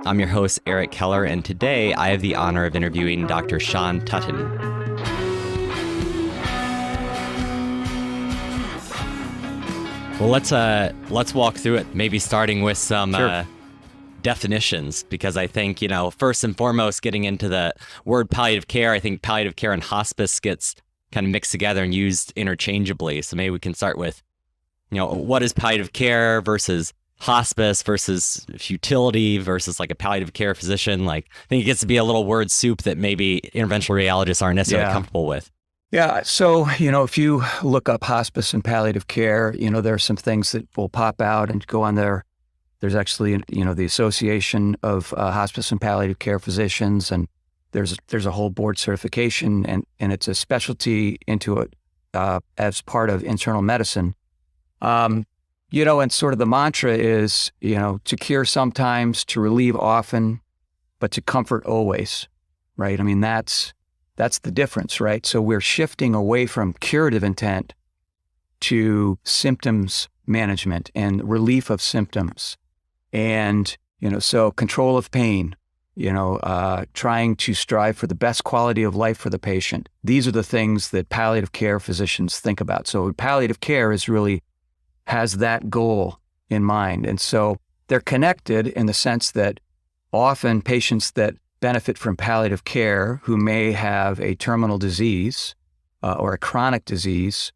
I'm your host, Eric Keller, and today I have the honor of interviewing Dr. Sean Tutton. Well, let's walk through it, maybe starting with some definitions, because I think, first and foremost, getting into the word palliative care, I think palliative care and hospice gets kind of mixed together and used interchangeably. So maybe we can start with, what is palliative care versus hospice versus futility versus like a palliative care physician. Like, I think it gets to be a little word soup that maybe interventional radiologists aren't necessarily comfortable with. Yeah. So, if you look up hospice and palliative care, there are some things that will pop out and go on there. There's actually, the Association of Hospice and Palliative Care Physicians, and there's a whole board certification, and it's a specialty into it as part of internal medicine. And sort of the mantra is, to cure sometimes, to relieve often, but to comfort always, right? I mean, that's the difference, right? So we're shifting away from curative intent to symptoms management and relief of symptoms. And, so control of pain, trying to strive for the best quality of life for the patient. These are the things that palliative care physicians think about. So palliative care has that goal in mind. And so they're connected in the sense that often patients that benefit from palliative care who may have a terminal disease or a chronic disease,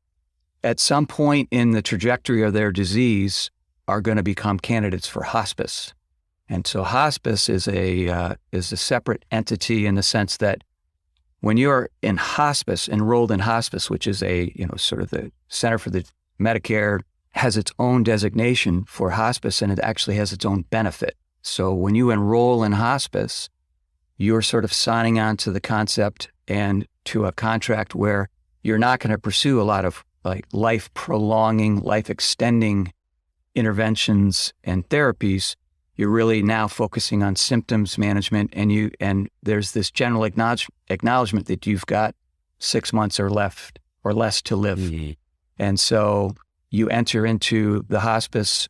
at some point in the trajectory of their disease are going to become candidates for hospice. And so hospice is a separate entity in the sense that when you're in hospice, enrolled in hospice, which is sort of the Center for the Medicare, has its own designation for hospice, and it actually has its own benefit. So when you enroll in hospice, you're sort of signing on to the concept and to a contract where you're not going to pursue a lot of like life-prolonging, life-extending interventions and therapies. You're really now focusing on symptoms management, and there's this general acknowledgement that you've got 6 months or less to live. Mm-hmm. And so you enter into the hospice,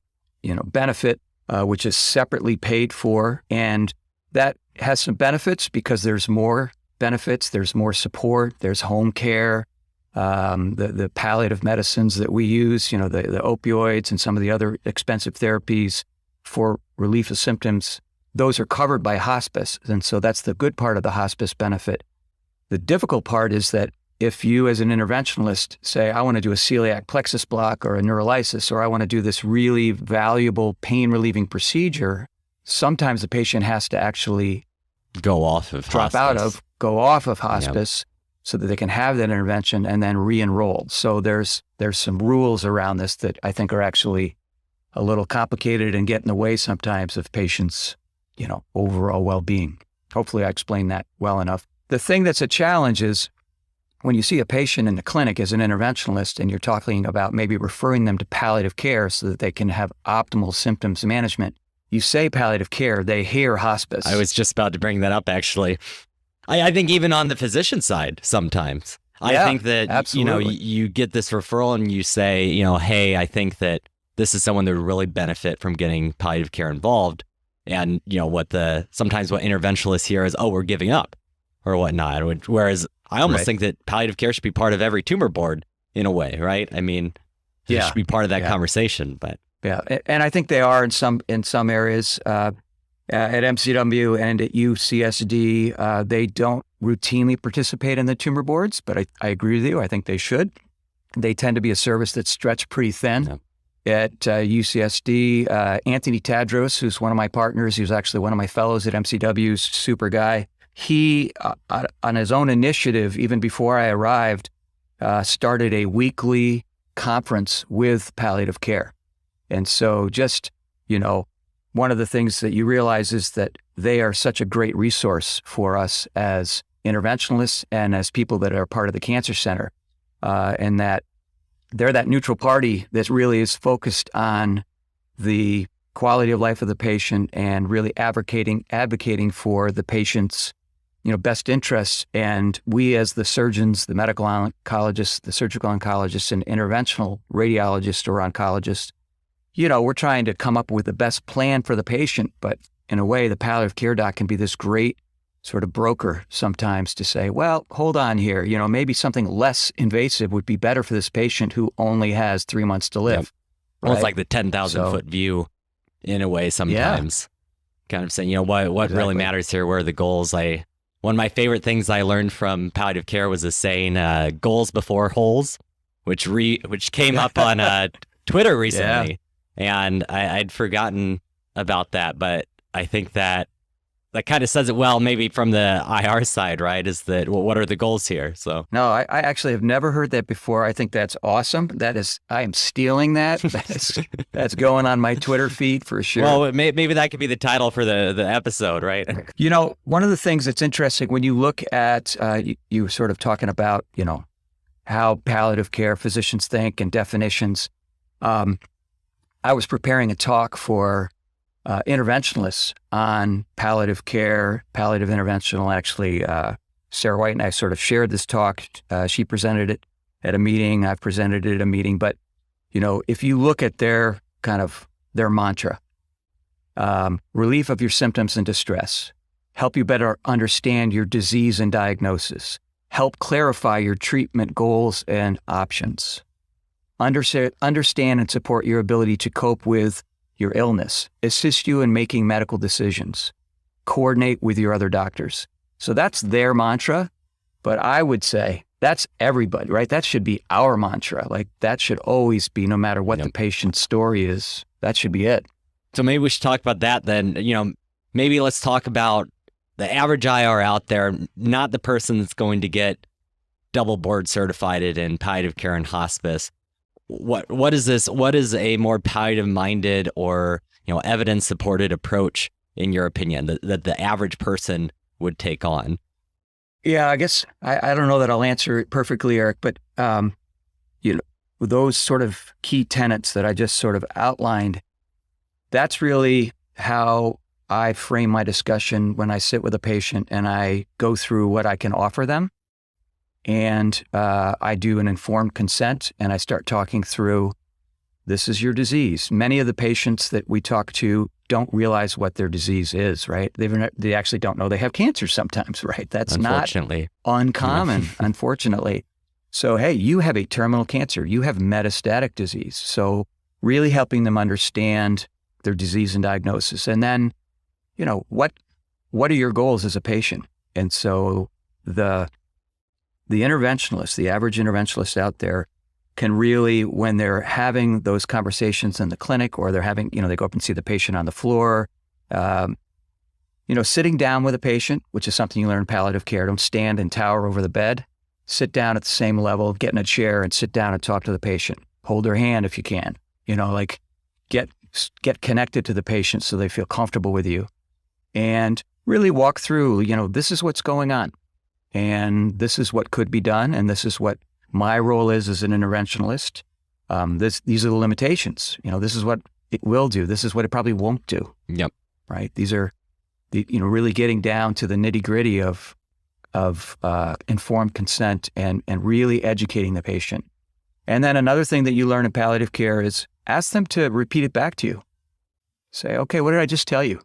benefit, which is separately paid for, and that has some benefits because there's more benefits, there's more support, there's home care, the palliative medicines that we use, the opioids and some of the other expensive therapies for relief of symptoms, those are covered by hospice. And so that's the good part of the hospice benefit. The difficult part is that if you as an interventionalist say, I want to do a celiac plexus block or a neurolysis, or I want to do this really valuable pain relieving procedure, sometimes the patient has to actually go off of hospice so that they can have that intervention and then re-enroll. So there's some rules around this that I think are actually a little complicated and get in the way sometimes of patients, overall well-being. Hopefully I explained that well enough. The thing that's a challenge is when you see a patient in the clinic as an interventionalist and you're talking about maybe referring them to palliative care so that they can have optimal symptoms management, you say palliative care, they hear hospice. I was just about to bring that up, actually. I think even on the physician side, sometimes. I think that, absolutely. You get this referral and you say, hey, I think that this is someone that would really benefit from getting palliative care involved. And, sometimes what interventionalists hear is, oh, we're giving up or whatnot. Whereas I almost think that palliative care should be part of every tumor board in a way, right? I mean, it should be part of that conversation, but. Yeah, and I think they are in some areas. At MCW and at UCSD, they don't routinely participate in the tumor boards, but I agree with you. I think they should. They tend to be a service that's stretched pretty thin. Yeah. At UCSD, Anthony Tadros, who's one of my partners, who's actually one of my fellows at MCW, super guy. He, on his own initiative, even before I arrived, started a weekly conference with palliative care. And so just, one of the things that you realize is that they are such a great resource for us as interventionalists and as people that are part of the cancer center, and that they're that neutral party that really is focused on the quality of life of the patient and really advocating for the patient's best interests. And we as the surgeons, the medical oncologists, the surgical oncologists, and interventional radiologists or oncologists, we're trying to come up with the best plan for the patient, but in a way, the palliative care doc can be this great sort of broker sometimes to say, well, hold on here. Maybe something less invasive would be better for this patient who only has 3 months to live. Yep. Well, it's like the 10,000 foot view in a way sometimes. Kind of saying, what really matters here? Where are the goals? One of my favorite things I learned from palliative care was a saying, goals before holes, which came up on Twitter recently. And I'd forgotten about that, but I think that kind of says it well, maybe from the IR side, right? Is that, what are the goals here? So no, I actually have never heard that before. I think that's awesome. I am stealing that. That's going on my Twitter feed for sure. Well, maybe that could be the title for the episode, right? One of the things that's interesting when you look at, you were sort of talking about, how palliative care physicians think and definitions. I was preparing a talk for interventionalists on palliative care, palliative interventional. Actually, Sarah White and I sort of shared this talk. She presented it at a meeting. I've presented it at a meeting. But, if you look at their mantra, relief of your symptoms and distress, help you better understand your disease and diagnosis, help clarify your treatment goals and options, understand and support your ability to cope with your illness, assist you in making medical decisions, coordinate with your other doctors. So that's their mantra, but I would say that's everybody, right? That should be our mantra. Like that should always be, no matter what the patient's story is, that should be it. So maybe we should talk about that then. Maybe let's talk about the average IR out there, not the person that's going to get double board certified in palliative care and hospice. What is this? What is a more palliative-minded or evidence-supported approach, in your opinion, that the average person would take on? Yeah, I guess I don't know that I'll answer it perfectly, Eric, but those sort of key tenets that I just sort of outlined, that's really how I frame my discussion when I sit with a patient and I go through what I can offer them. And I do an informed consent and I start talking through, this is your disease. Many of the patients that we talk to don't realize what their disease is, right? They actually don't know they have cancer sometimes, right? That's not uncommon, unfortunately. So, hey, you have a terminal cancer. You have metastatic disease. So really helping them understand their disease and diagnosis. And then, what are your goals as a patient? And so the interventionalist, the average interventionalist out there can really, when they're having those conversations in the clinic or they're having, they go up and see the patient on the floor, sitting down with a patient, which is something you learn in palliative care. Don't stand and tower over the bed. Sit down at the same level, get in a chair and sit down and talk to the patient. Hold their hand if you can, get connected to the patient so they feel comfortable with you and really walk through, this is what's going on. And this is what could be done, and this is what my role is as an interventionalist. These are the limitations. This is what it will do. This is what it probably won't do. Yep. Right. These are, really getting down to the nitty gritty of informed consent and really educating the patient. And then another thing that you learn in palliative care is ask them to repeat it back to you. Say, okay, what did I just tell you?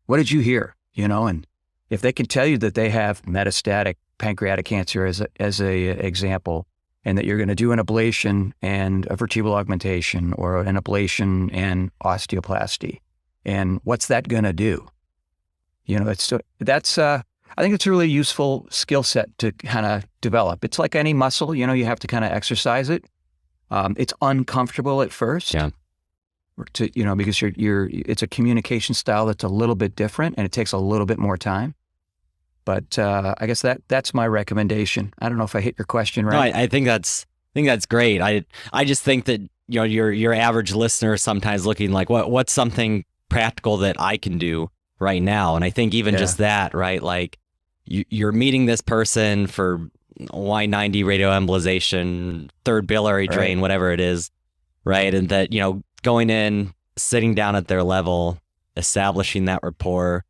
What did you hear? And if they can tell you that they have metastatic pancreatic cancer as a example, and that you're going to do an ablation and a vertebral augmentation or an ablation and osteoplasty, and what's that going to do? I think it's a really useful skill set to kind of develop. It's like any muscle, you have to kind of exercise it. It's uncomfortable at first. Yeah. Because it's a communication style that's a little bit different and it takes a little bit more time. But I guess that's my recommendation. I don't know if I hit your question right. No, I think that's great. I just think that your average listener is sometimes looking like what's something practical that I can do right now, and I think even just that, right? Like you're meeting this person for Y90 radioembolization, third biliary drain, whatever it is, right? And that going in, sitting down at their level, establishing that rapport,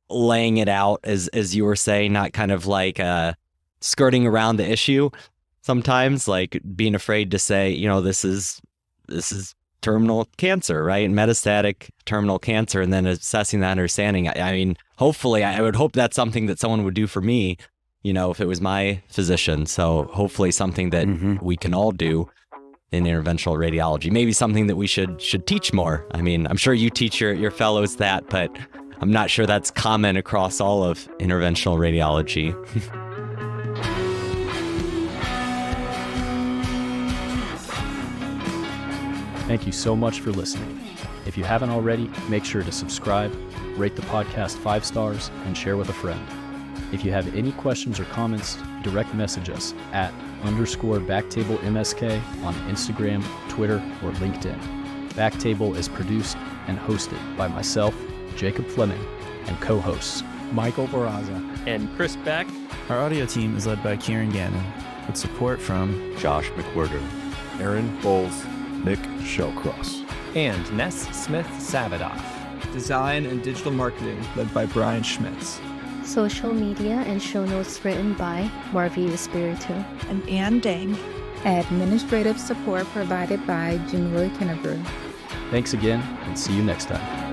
laying it out as you were saying, not kind of like skirting around the issue sometimes, like being afraid to say, this is terminal cancer, right? Metastatic terminal cancer, and then assessing that understanding. I mean, hopefully, I would hope that's something that someone would do for me, if it was my physician. So hopefully something that we can all do in interventional radiology. Maybe something that we should teach more. I mean, I'm sure you teach your fellows that, but I'm not sure that's common across all of interventional radiology. Thank you so much for listening. If you haven't already, make sure to subscribe, rate the podcast 5 stars, and share with a friend. If you have any questions or comments, direct message us at _BackTableMSK on Instagram, Twitter, or LinkedIn. BackTable is produced and hosted by myself, Jacob Fleming, and co-hosts Michael Barraza and Chris Beck. Our audio team is led by Kieran Gannon, with support from Josh McWhirter, Aaron Bowles, Nick Shellcross, and Ness Smith-Savadoff. Design and digital marketing led by Brian Schmitz. Social media and show notes written by Marvi Espiritu and Ann Dang. Administrative support provided by Junwood Kennebrew. Thanks again, and see you next time.